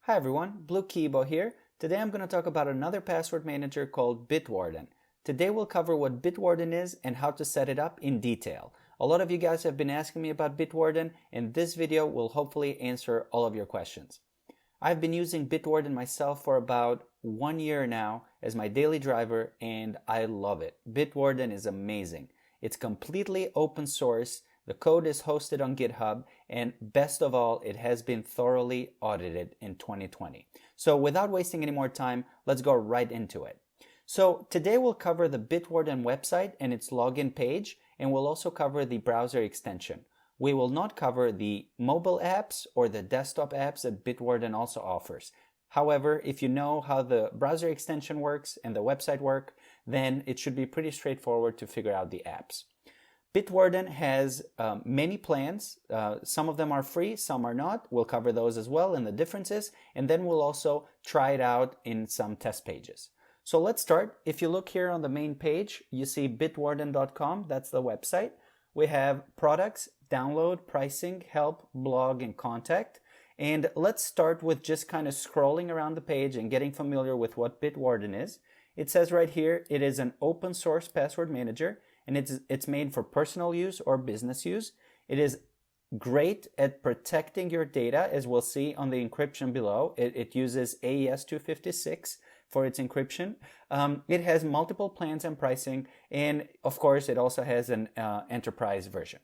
Hi everyone, Blue Kibo here. Today I'm going to talk about another password manager called Bitwarden. Today we'll cover what Bitwarden is and how to set it up in detail. A lot of you guys have been asking me about Bitwarden, and this video will hopefully answer all of your questions. I've been using Bitwarden myself for about 1 year now as my daily driver, and I love it. Bitwarden is amazing. It's completely open source. The code is hosted on GitHub, and best of all, it has been thoroughly audited in 2020. So without wasting any more time, let's go right into it. So today we'll cover the Bitwarden website and its login page, and we'll also cover the browser extension. We will not cover the mobile apps or the desktop apps that Bitwarden also offers. However, if you know how the browser extension works and the website work, then it should be pretty straightforward to figure out the apps. Bitwarden has many plans. Some of them are free, some are not. We'll cover those as well and the differences, and then we'll also try it out in some test pages. So let's start. If you look here on the main page, you see bitwarden.com, that's the website. We have products, download, pricing, help, blog, and contact. And let's start with just kind of scrolling around the page and getting familiar with what Bitwarden is. It says right here, it is an open source password manager, and it's made for personal use or business use. It is great at protecting your data, as we'll see on the encryption below. It uses AES 256 for its encryption. It has multiple plans and pricing, and of course it also has an enterprise version.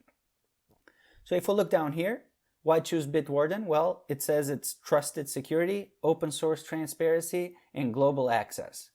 So if we look down here, why choose Bitwarden? Well, it says it's trusted security, open source transparency, and global access.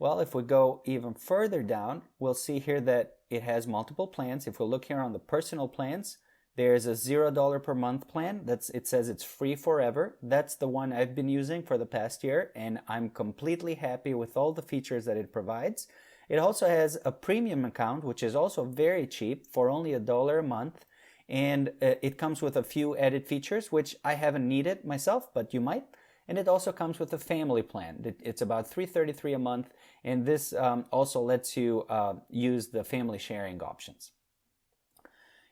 Well, if we go even further down, we'll see here that it has multiple plans. If we look here on the personal plans, there's a $0 per month plan. It says it's free forever. That's the one I've been using for the past year, and I'm completely happy with all the features that it provides. It also has a premium account, which is also very cheap for only $1 a month. And it comes with a few added features, which I haven't needed myself, but you might. And it also comes with a family plan. It's about $333 a month, and this also lets you use the family sharing options.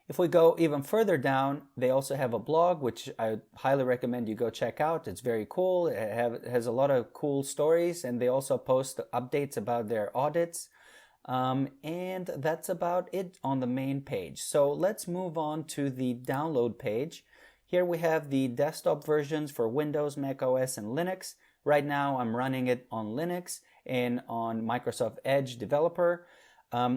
If we go even further down, they also have a blog, which I highly recommend you go check out. It's very cool. It has a lot of cool stories, and they also post updates about their audits. And that's about it on the main page. So let's move on to the download page. Here we have the desktop versions for Windows, Mac OS, and Linux. Right now I'm running it on Linux and on Microsoft Edge Developer.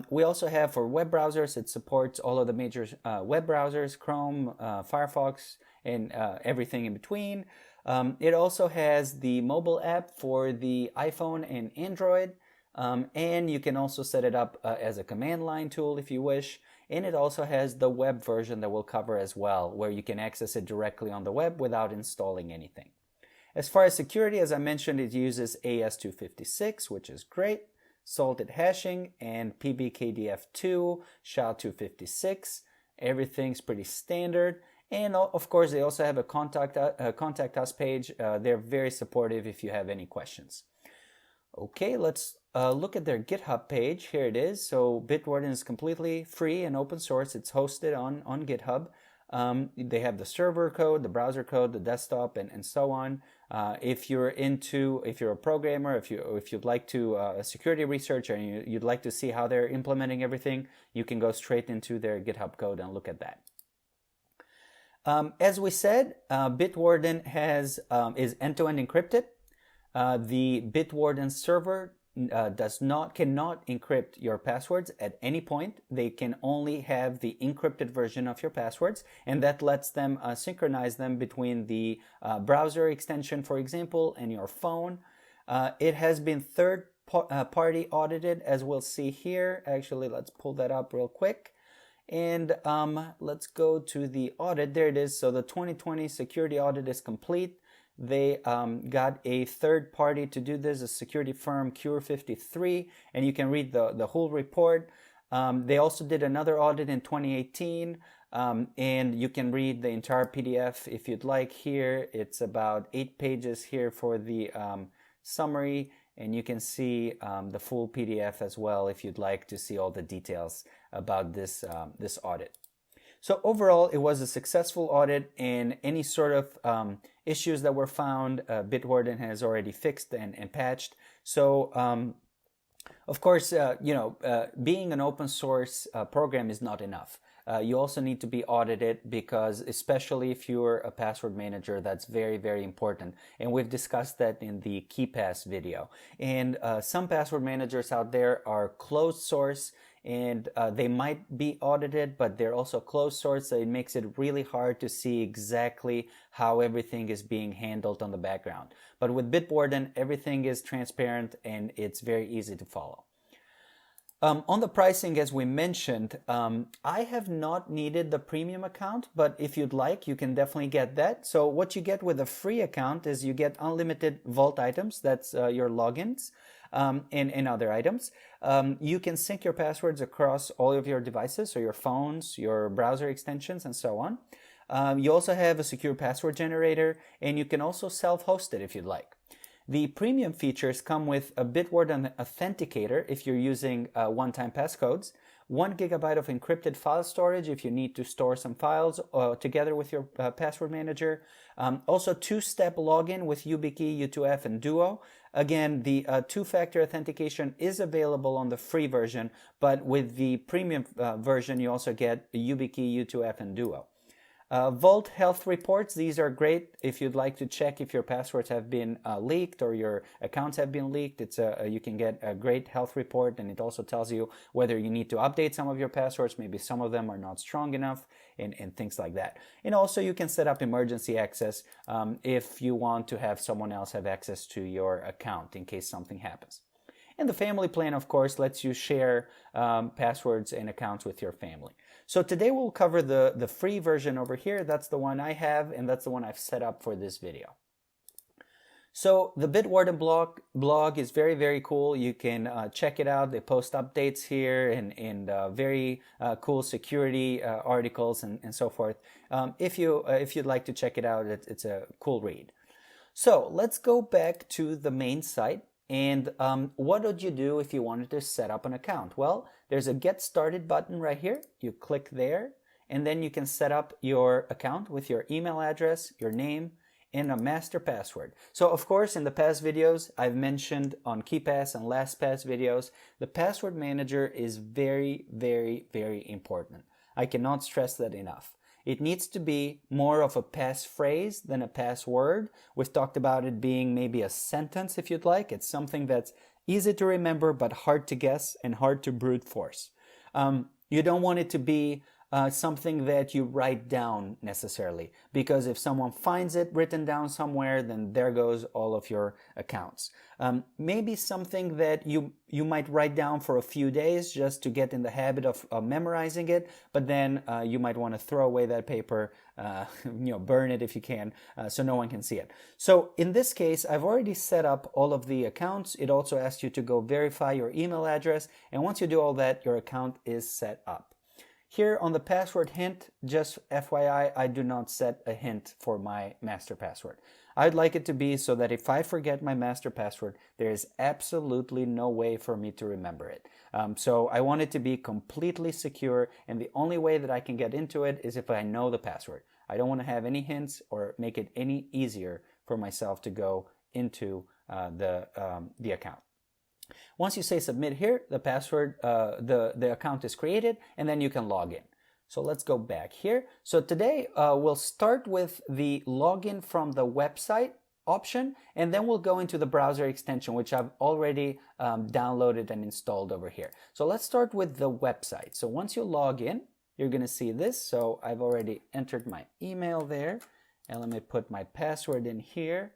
We also have for web browsers, it supports all of the major web browsers, Chrome, Firefox, and everything in between. It also has the mobile app for the iPhone and Android. And you can also set it up as a command line tool if you wish. And it also has the web version that we'll cover as well, where you can access it directly on the web without installing anything. As far as security, as I mentioned, it uses AES 256, which is great, salted hashing, and PBKDF2, SHA-256. Everything's pretty standard. And of course, they also have a contact us page. They're very supportive if you have any questions. Okay, let's look at their GitHub page. Here it is. So Bitwarden is completely free and open source. It's hosted on GitHub. They have the server code, the browser code, the desktop, and so on. If you're a programmer, if you'd like to a security researcher and you'd like to see how they're implementing everything, you can go straight into their GitHub code and look at that. As we said, Bitwarden is end-to-end encrypted. The Bitwarden server cannot encrypt your passwords at any point. They can only have the encrypted version of your passwords, and that lets them synchronize them between the browser extension, for example, and your phone. It has been third-party audited, as we'll see here. Actually, let's pull that up real quick. And let's go to the audit. There it is. So the 2020 security audit is complete. They got a third party to do this, a security firm, Cure53, and you can read the whole report. They also did another audit in 2018, and you can read the entire PDF if you'd like here. It's about 8 pages here for the summary, and you can see the full PDF as well if you'd like to see all the details about this audit. So overall, it was a successful audit, and any sort of issues that were found, Bitwarden has already fixed and patched. So of course, being an open source program is not enough. You also need to be audited because, especially if you're a password manager, that's very, very important. And we've discussed that in the KeePass video. And some password managers out there are closed source, and they might be audited, but they're also closed source, so it makes it really hard to see exactly how everything is being handled on the background. But with Bitwarden, everything is transparent and it's very easy to follow. On the pricing, as we mentioned, I have not needed the premium account, but if you'd like, you can definitely get that. So what you get with a free account is you get unlimited vault items, that's your logins, and other items. You can sync your passwords across all of your devices, so your phones, your browser extensions, and so on. You also have a secure password generator, and you can also self-host it if you'd like. The premium features come with a Bitwarden authenticator if you're using one-time passcodes, 1 GB of encrypted file storage if you need to store some files together with your password manager. Also, 2-step login with YubiKey, U2F, and Duo. Again, the two-factor authentication is available on the free version, but with the premium version, you also get YubiKey, U2F, and Duo. Vault health reports, these are great if you'd like to check if your passwords have been leaked or your accounts have been leaked. You can get a great health report, and it also tells you whether you need to update some of your passwords, maybe some of them are not strong enough, and things like that. And also you can set up emergency access if you want to have someone else have access to your account in case something happens. And the family plan, of course, lets you share passwords and accounts with your family. So today we'll cover the free version over here. That's the one I have, and that's the one I've set up for this video. So the Bitwarden blog is very, very cool. You can check it out. They post updates here and very cool security articles and so forth. If you'd like to check it out, it's a cool read. So let's go back to the main site. And what would you do if you wanted to set up an account? Well, there's a Get Started button right here. You click there, and then you can set up your account with your email address, your name, and a master password. So, of course, in the past videos, I've mentioned on KeePass and LastPass videos, the password manager is very, very, very important. I cannot stress that enough. It needs to be more of a passphrase than a password. We've talked about it being maybe a sentence if you'd like. It's something that's easy to remember but hard to guess and hard to brute force. You don't want it to be something that you write down necessarily, because if someone finds it written down somewhere, then there goes all of your accounts. Maybe something that you might write down for a few days just to get in the habit of memorizing it, but then you might want to throw away that paper, burn it if you can, so no one can see it. So in this case, I've already set up all of the accounts. It also asks you to go verify your email address, and once you do all that, your account is set up. Here on the password hint, just FYI, I do not set a hint for my master password. I'd like it to be so that if I forget my master password, there is absolutely no way for me to remember it. So I want it to be completely secure, and the only way that I can get into it is if I know the password. I don't want to have any hints or make it any easier for myself to go into the account. Once you say submit here, the password, the account is created, and then you can log in. So let's go back here. So today we'll start with the login from the website option, and then we'll go into the browser extension, which I've already downloaded and installed over here. So let's start with the website. So once you log in, you're going to see this. So I've already entered my email there, and let me put my password in here.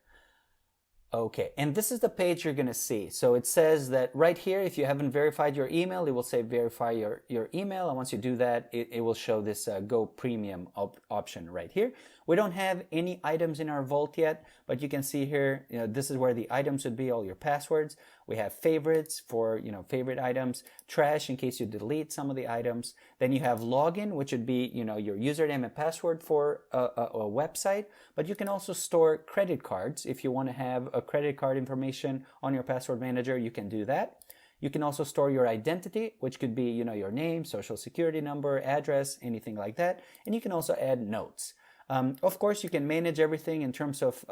Okay, and this is the page you're going to see. So it says that right here, if you haven't verified your email, it will say verify your email. And once you do that, it will show this Go Premium option right here. We don't have any items in our vault yet, but you can see here, this is where the items would be, all your passwords. We have favorites for, favorite items, trash in case you delete some of the items. Then you have login, which would be, your username and password for a website. But you can also store credit cards. If you want to have a credit card information on your password manager, you can do that. You can also store your identity, which could be, your name, social security number, address, anything like that. And you can also add notes. Of course, you can manage everything in terms of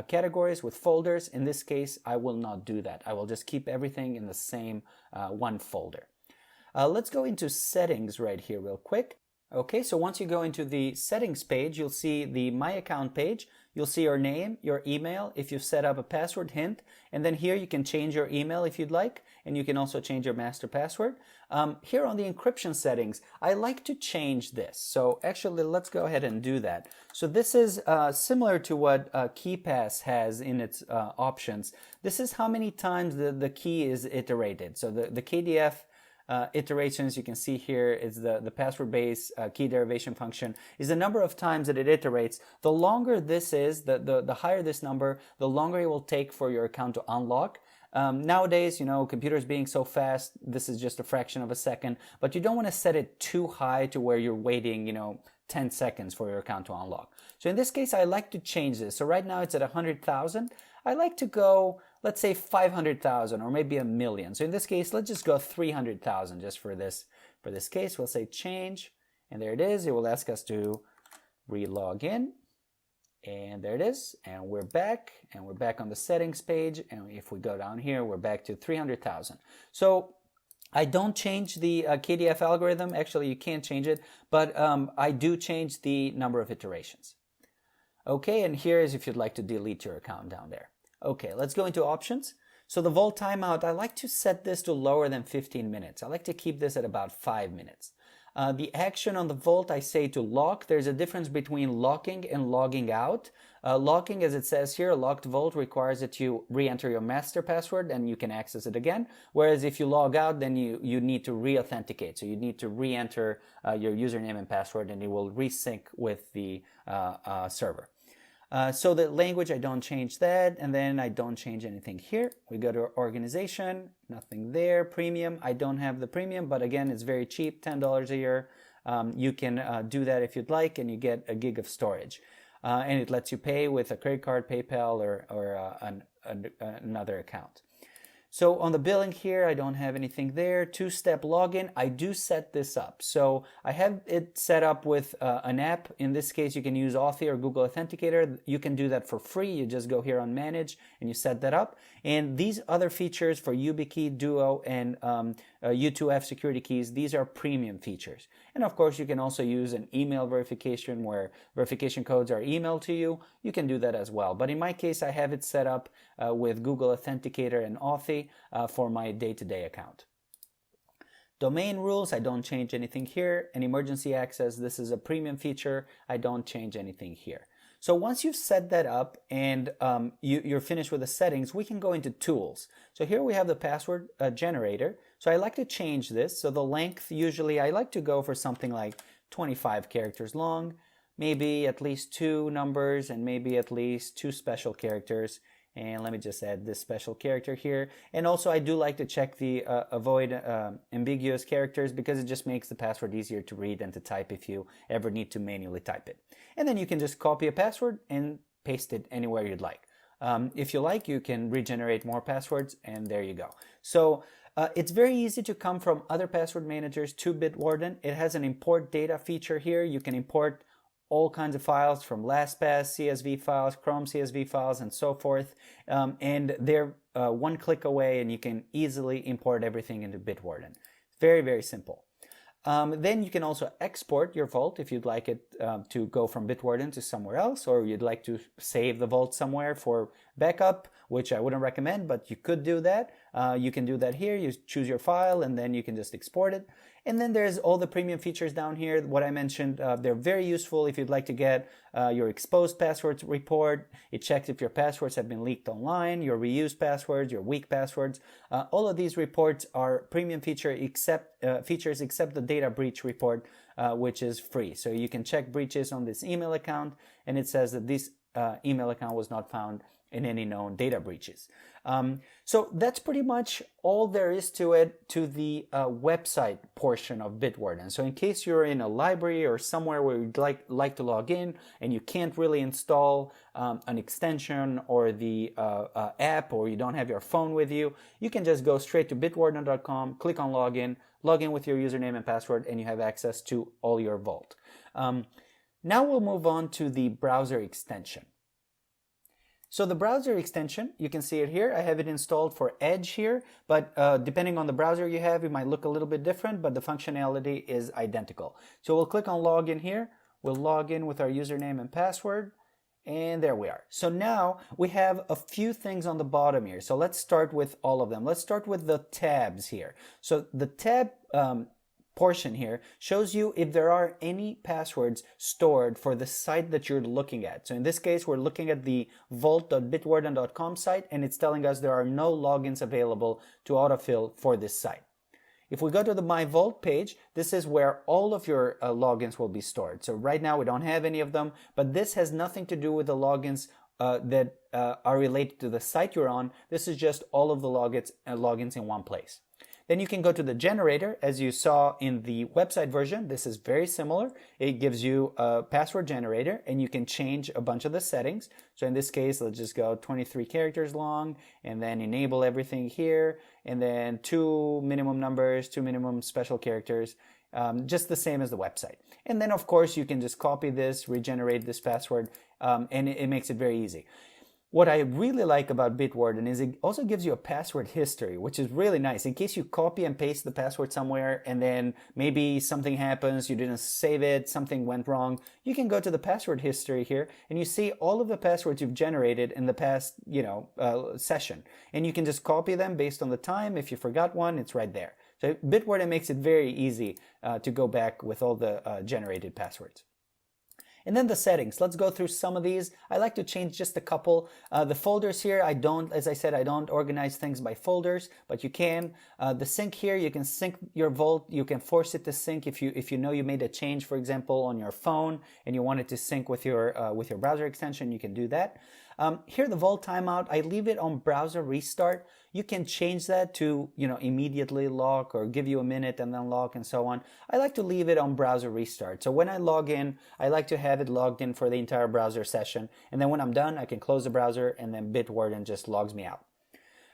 categories with folders. In this case, I will not do that. I will just keep everything in the same one folder. Let's go into settings right here real quick. Okay, so once you go into the settings page, you'll see the My Account page. You'll see your name, your email, if you've set up a password hint, and then here you can change your email if you'd like, and you can also change your master password. Here on the encryption settings, I like to change this. So actually, let's go ahead and do that. So this is similar to what KeePass has in its options. This is how many times the key is iterated. So the KDF iterations you can see here is the password-based key derivation function is the number of times that it iterates. The longer this is, the higher this number, the longer it will take for your account to unlock. Nowadays, computers being so fast, this is just a fraction of a second, but you don't want to set it too high to where you're waiting, 10 seconds for your account to unlock. So in this case, I like to change this. So right now it's at 100,000. I like to go, let's say 500,000 or maybe 1 million. So in this case, let's just go 300,000 just for this case. We'll say change, and there it is. It will ask us to re-log in, and there it is. And we're back on the settings page. And if we go down here, we're back to 300,000. So I don't change the KDF algorithm. Actually, you can't change it, but I do change the number of iterations. Okay, and here is if you'd like to delete your account down there. Okay, let's go into options. So the vault timeout, I like to set this to lower than 15 minutes. I like to keep this at about 5 minutes. The action on the vault, I say to lock. There's a difference between locking and logging out. Locking, as it says here, a locked vault requires that you re-enter your master password and you can access it again. Whereas if you log out, then you need to re-authenticate. So you need to re-enter your username and password, and it will resync with the server. So the language, I don't change that, and then I don't change anything here. We go to organization, nothing there. Premium, I don't have the premium, but again, it's very cheap, $10 a year. You can do that if you'd like, and you get 1 gig of storage. And it lets you pay with a credit card, PayPal, or another account. So on the billing here, I don't have anything there. 2-step login, I do set this up. So I have it set up with an app. In this case, you can use Authy or Google Authenticator. You can do that for free. You just go here on Manage and you set that up. And these other features for YubiKey, Duo, and U2F security keys, these are premium features. And of course, you can also use an email verification where verification codes are emailed to you. You can do that as well. But in my case, I have it set up with Google Authenticator and Authy for my day-to-day account. Domain rules, I don't change anything here. And emergency access, this is a premium feature. I don't change anything here. So once you've set that up and you're finished with the settings, we can go into tools. So here we have the password generator. So I like to change this. So the length, usually I like to go for something like 25 characters long, maybe at least 2 numbers, and maybe at least 2 special characters. And let me just add this special character here. And also I do like to check the avoid ambiguous characters, because it just makes the password easier to read and to type if you ever need to manually type it. And then you can just copy a password and paste it anywhere you'd like. If you like, you can regenerate more passwords, and there you go. So it's very easy to come from other password managers to Bitwarden. It has an import data feature here. You can import all kinds of files from LastPass, CSV files, Chrome CSV files, and so forth. And they're one click away, and you can easily import everything into Bitwarden. Very, very simple. Then you can also export your vault if you'd like it to go from Bitwarden to somewhere else, or you'd like to save the vault somewhere for backup, which I wouldn't recommend, but you could do that. You can do that here. You choose your file, and then you can just export it. And then there's all the premium features down here. What I mentioned, they're very useful if you'd like to get your exposed passwords report. It checks if your passwords have been leaked online, your reused passwords, your weak passwords. All of these reports are premium features except the data breach report, which is free. So you can check breaches on this email account, and it says that this email account was not found in any known data breaches. So that's pretty much all there is to it, to the website portion of Bitwarden. So in case you're in a library or somewhere where you'd like to log in and you can't really install an extension or the app, or you don't have your phone with you, you can just go straight to bitwarden.com, click on login, log in with your username and password, and you have access to all your Vault. Now we'll move on to the browser extension. So the browser extension, you can see it here. I have it installed for Edge here, but depending on the browser you have, it might look a little bit different, but the functionality is identical. So we'll click on login here. We'll log in with our username and password, and there we are. So now we have a few things on the bottom here. So let's start with all of them. Let's start with the tabs here. So the tab portion here shows you if there are any passwords stored for the site that you're looking at. So in this case, we're looking at the vault.bitwarden.com site, and it's telling us there are no logins available to autofill for this site. If we go to the My Vault page, this is where all of your logins will be stored. So right now we don't have any of them, but this has nothing to do with the logins that are related to the site you're on. This is just all of the logins in one place. Then you can go to the generator. As you saw in the website version, this is very similar. It gives you a password generator, and you can change a bunch of the settings. So in this case, let's just go 23 characters long, and then enable everything here, and then 2 minimum numbers, 2 minimum special characters, just the same as the website. And then of course you can just copy this, regenerate this password, and it makes it very easy. What I really like about Bitwarden is it also gives you a password history, which is really nice. In case you copy and paste the password somewhere and then maybe something happens, you didn't save it, something went wrong, you can go to the password history here and you see all of the passwords you've generated in the past, session. And you can just copy them based on the time. If you forgot one, it's right there. So Bitwarden makes it very easy to go back with all the generated passwords. And then the settings. Let's go through some of these. I like to change just a couple. The folders here, as I said, I don't organize things by folders, but you can. The sync here, you can sync your Vault. You can force it to sync if you know you made a change, for example, on your phone and you want it to sync with your browser extension, you can do that. Here, the Vault timeout, I leave it on browser restart. You can change that to, immediately lock or give you a minute and then lock and so on. I like to leave it on browser restart. So when I log in, I like to have it logged in for the entire browser session. And then when I'm done, I can close the browser and then Bitwarden just logs me out.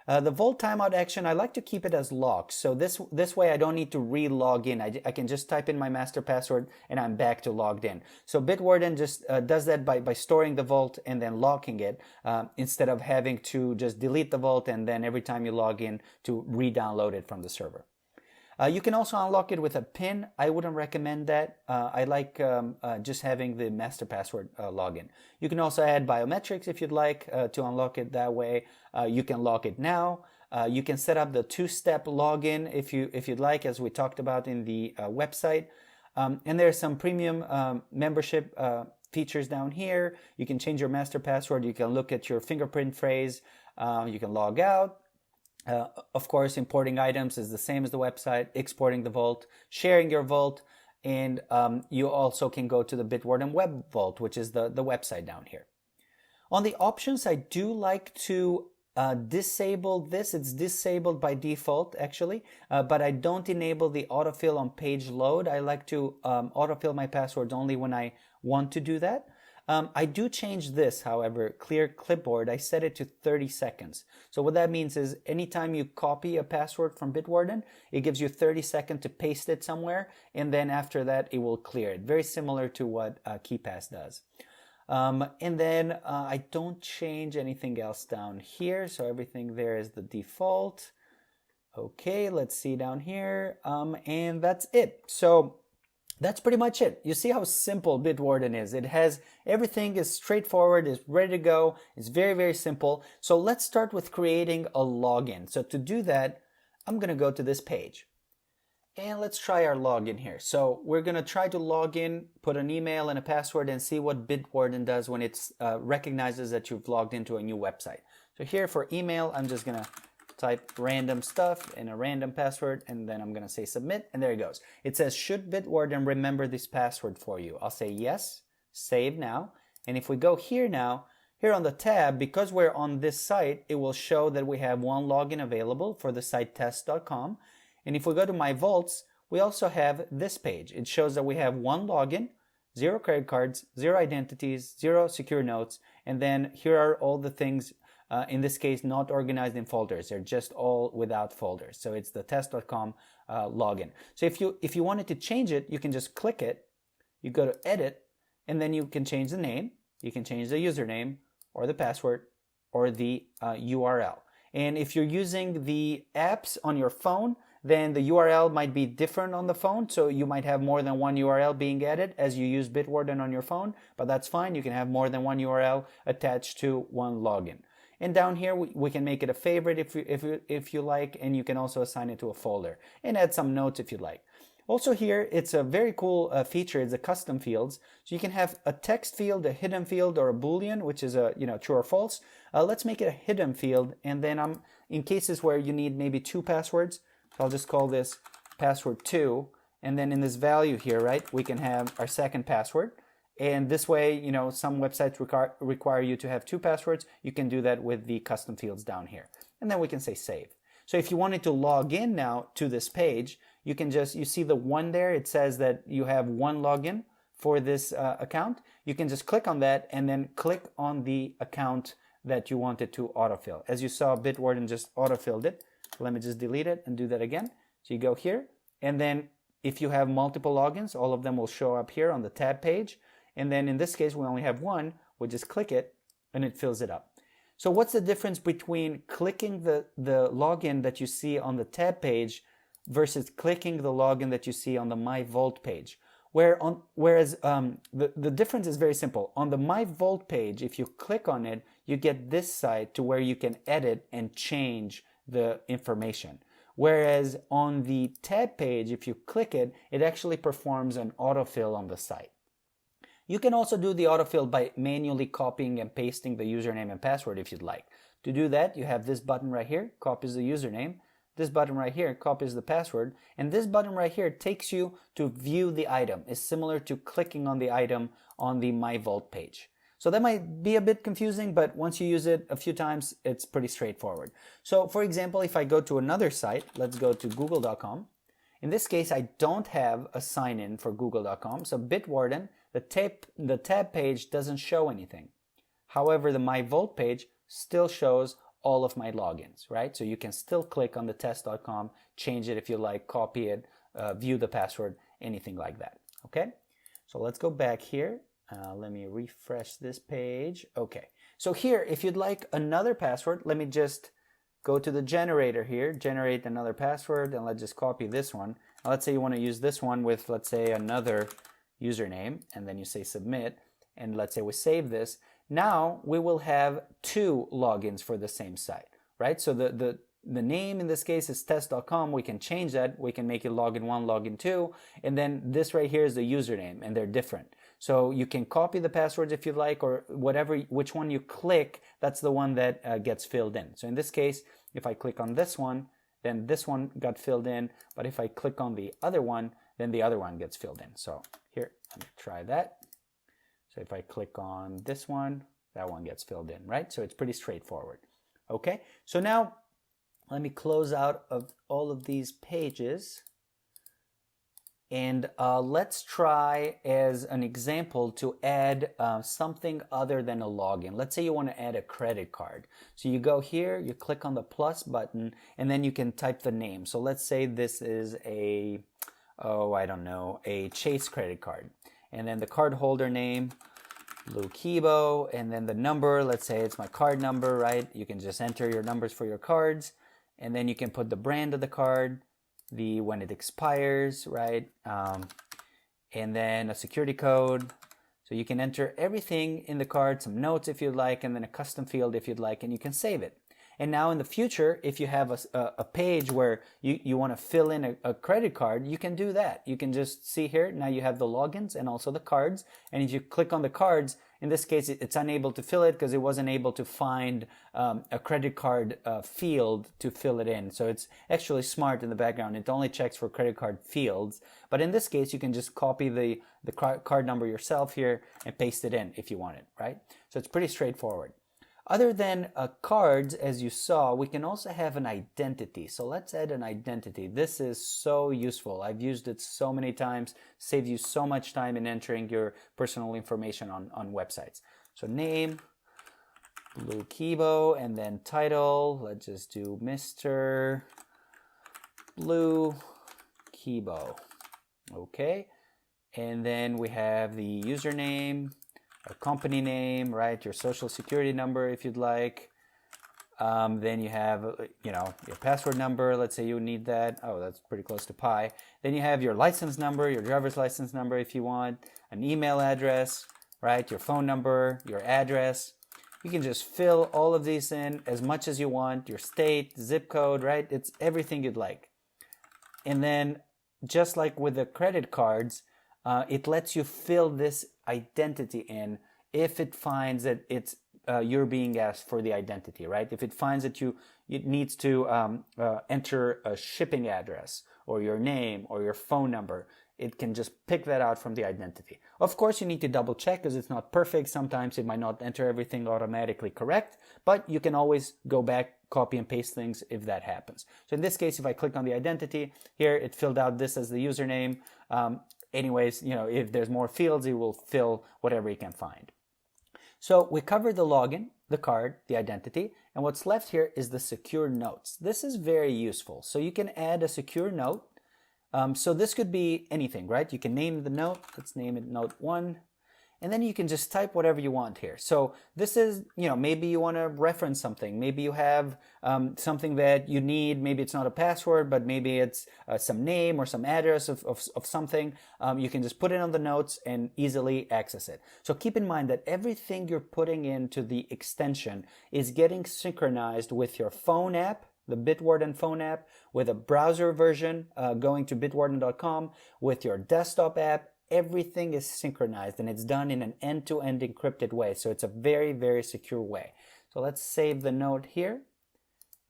The Vault timeout action, I like to keep it as locked. So this way I don't need to re-log in. I can just type in my master password and I'm back to logged in. So Bitwarden just does that by storing the Vault and then locking it instead of having to just delete the Vault and then every time you log in to re-download it from the server. You can also unlock it with a PIN. I wouldn't recommend that. I like just having the master password login. You can also add biometrics if you'd like to unlock it that way. You can lock it now. You can set up the two-step login if you'd like, as we talked about in the website. And there's some premium membership features down here. You can change your master password. You can look at your fingerprint phrase. You can log out. Of course, importing items is the same as the website, exporting the Vault, sharing your Vault, and you also can go to the Bitwarden Web Vault, which is the website down here. On the options, I do like to disable this. It's disabled by default, actually, but I don't enable the autofill on page load. I like to autofill my passwords only when I want to do that. I do change this, however, clear clipboard. I set it to 30 seconds. So what that means is anytime you copy a password from Bitwarden, it gives you 30 seconds to paste it somewhere, and then after that, it will clear it. Very similar to what KeePass does. And then I don't change anything else down here, so everything there is the default. Okay, let's see down here, and that's it. So that's pretty much it. You see how simple Bitwarden is. It has everything is straightforward, is ready to go. It's very, very simple. So let's start with creating a login. So to do that, I'm going to go to this page. And let's try our login here. So we're going to try to log in, put an email and a password, and see what Bitwarden does when it recognizes that you've logged into a new website. So here for email, I'm just going to type random stuff and a random password, and then I'm going to say submit, and there it goes. It says, should Bitwarden remember this password for you? I'll say yes, save now. And if we go here now, Here on the tab, because we're on this site, it will show that we have one login available for the site test.com. And if we go to My Vaults, we also have this page. It shows that we have one login, 0 credit cards, 0 identities, 0 secure notes, and then here are all the things, in this case, not organized in folders. They're just all without folders. So it's the test.com login. So if you wanted to change it, you can just click it, you go to Edit, and then you can change the name, you can change the username, or the password, or the URL. And if you're using the apps on your phone, then the URL might be different on the phone, so you might have more than one URL being added as you use Bitwarden on your phone, but that's fine. You can have more than one URL attached to one login. And down here, we can make it a favorite if you like, and you can also assign it to a folder and add some notes if you like. Also here, it's a very cool feature. It's the custom fields. So you can have a text field, a hidden field, or a Boolean, which is a true or false. Let's make it a hidden field, and then in cases where you need maybe 2 passwords, so I'll just call this password 2, and then in this value here, right, we can have our second password. And this way, some websites require you to have 2 passwords. You can do that with the custom fields down here. And then we can say save. So if you wanted to log in now to this page, you can you see the 1 there. It says that you have 1 login for this account. You can just click on that and then click on the account that you wanted to autofill. As you saw, Bitwarden just autofilled it. Let me just delete it and do that again. So you go here, and then if you have multiple logins, all of them will show up here on the tab page. And then in this case, we only have 1. We just click it and it fills it up. So what's the difference between clicking the login that you see on the tab page versus clicking the login that you see on the My Vault page? Whereas the difference is very simple. On the My Vault page, if you click on it, you get this site to where you can edit and change the information. Whereas on the tab page, if you click it, it actually performs an autofill on the site. You can also do the autofill by manually copying and pasting the username and password if you'd like. To do that, you have this button right here, copies the username. This button right here copies the password. And this button right here takes you to view the item. It's similar to clicking on the item on the My Vault page. So that might be a bit confusing, but once you use it a few times, it's pretty straightforward. So for example, if I go to another site, let's go to google.com. In this case, I don't have a sign-in for google.com. So Bitwarden, the tab page doesn't show anything. However, the My Vault page still shows all of my logins, right? So you can still click on the test.com, change it if you like, copy it, view the password, anything like that, okay? So let's go back here. Let me refresh this page. Okay, so here, if you'd like another password, let me just go to the generator here, generate another password, and let's just copy this one. Now, let's say you want to use this one with, let's say, another username, and then you say submit, and let's say we save this. Now we will have 2 logins for the same site, right? So the name in this case is test.com. We can change that. We can make it login 1, login 2, and then this right here is the username, and they're different. So you can copy the passwords if you like, or which one you click, that's the one that gets filled in. So in this case, if I click on this one, then this one got filled in, but if I click on the other one, then the other one gets filled in. So here, let me try that. So if I click on this one, that one gets filled in, right? So it's pretty straightforward. Okay, so now let me close out of all of these pages. And let's try as an example to add something other than a login. Let's say you want to add a credit card. So you go here, you click on the plus button, and then you can type the name. So let's say this is a Chase credit card. And then the card holder name, Lou Kibo, and then the number, let's say it's my card number, right? You can just enter your numbers for your cards, and then you can put the brand of the card, when it expires, right? And then a security code. So you can enter everything in the card, some notes if you'd like, and then a custom field if you'd like, and you can save it. And now in the future, if you have a page where you want to fill in a credit card, you can do that. You can just see here, now you have the logins and also the cards. And if you click on the cards, In this case, it's unable to fill it because it wasn't able to find a credit card field to fill it in. So it's actually smart in the background. It only checks for credit card fields. But in this case, you can just copy the card number yourself here and paste it in if you want it, right? So it's pretty straightforward. Other than cards, as you saw, we can also have an identity. So let's add an identity. This is so useful. I've used it so many times, saved you so much time in entering your personal information on websites. So name, Blue Kibo, and then title. Let's just do Mr. Blue Kibo. Okay. And then we have the username, a company name, right? Your social security number if you'd like. Then you have, your password number. Let's say you need that. Oh, that's pretty close to pi. Then you have your license number, your driver's license number if you want, an email address, right? Your phone number, your address. You can just fill all of these in as much as you want, your state, zip code, right? It's everything you'd like. And then just like with the credit cards, it lets you fill this identity in if it finds that it's you're being asked for the identity, right? If it finds that it needs to enter a shipping address or your name or your phone number, it can just pick that out from the identity. Of course, you need to double check because it's not perfect. Sometimes it might not enter everything automatically correct, but you can always go back, copy and paste things if that happens. So in this case, if I click on the identity here, it filled out this as the username. Anyways, if there's more fields, it will fill whatever you can find. So we covered the login, the card, the identity, and what's left here is the secure notes. This is very useful. So you can add a secure note. So this could be anything, right? You can name the note. Let's name it note 1. And then you can just type whatever you want here. So this is, maybe you want to reference something. Maybe you have something that you need. Maybe it's not a password, but maybe it's some name or some address of something. You can just put it on the notes and easily access it. So keep in mind that everything you're putting into the extension is getting synchronized with your phone app, the Bitwarden phone app, with a browser version going to bitwarden.com, with your desktop app. Everything is synchronized and it's done in an end-to-end encrypted way. So it's a very, very secure way. So let's save the note here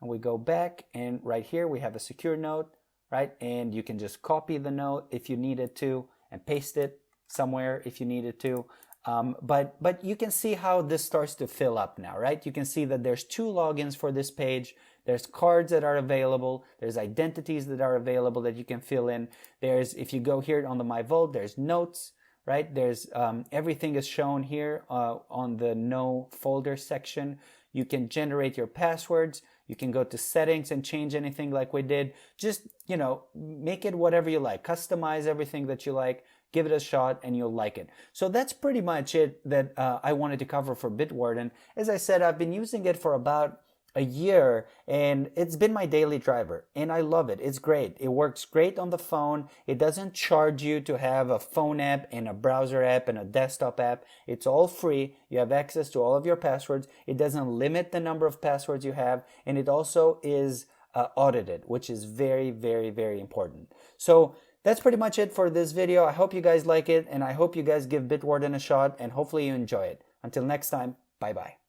and we go back, and right here we have a secure note, right? And you can just copy the note if you needed to and paste it somewhere if you needed to. But you can see how this starts to fill up now, right? You can see that there's 2 logins for this page. There's cards that are available. There's identities that are available that you can fill in. There's, if you go here on the My Vault, there's notes, right? There's everything is shown here on the No Folder section. You can generate your passwords. You can go to settings and change anything like we did. Just, make it whatever you like. Customize everything that you like. Give it a shot and you'll like it. So that's pretty much it that I wanted to cover for Bitwarden. As I said, I've been using it for about a year and it's been my daily driver and I love it. It's great. It works great on the phone. It doesn't charge you to have a phone app and a browser app and a desktop app. It's all free. You have access to all of your passwords. It doesn't limit the number of passwords you have, and it also is audited, which is very, very, very important. So that's pretty much it for this video. I hope you guys like it, and I hope you guys give Bitwarden a shot, and hopefully you enjoy it. Until next time, bye-bye.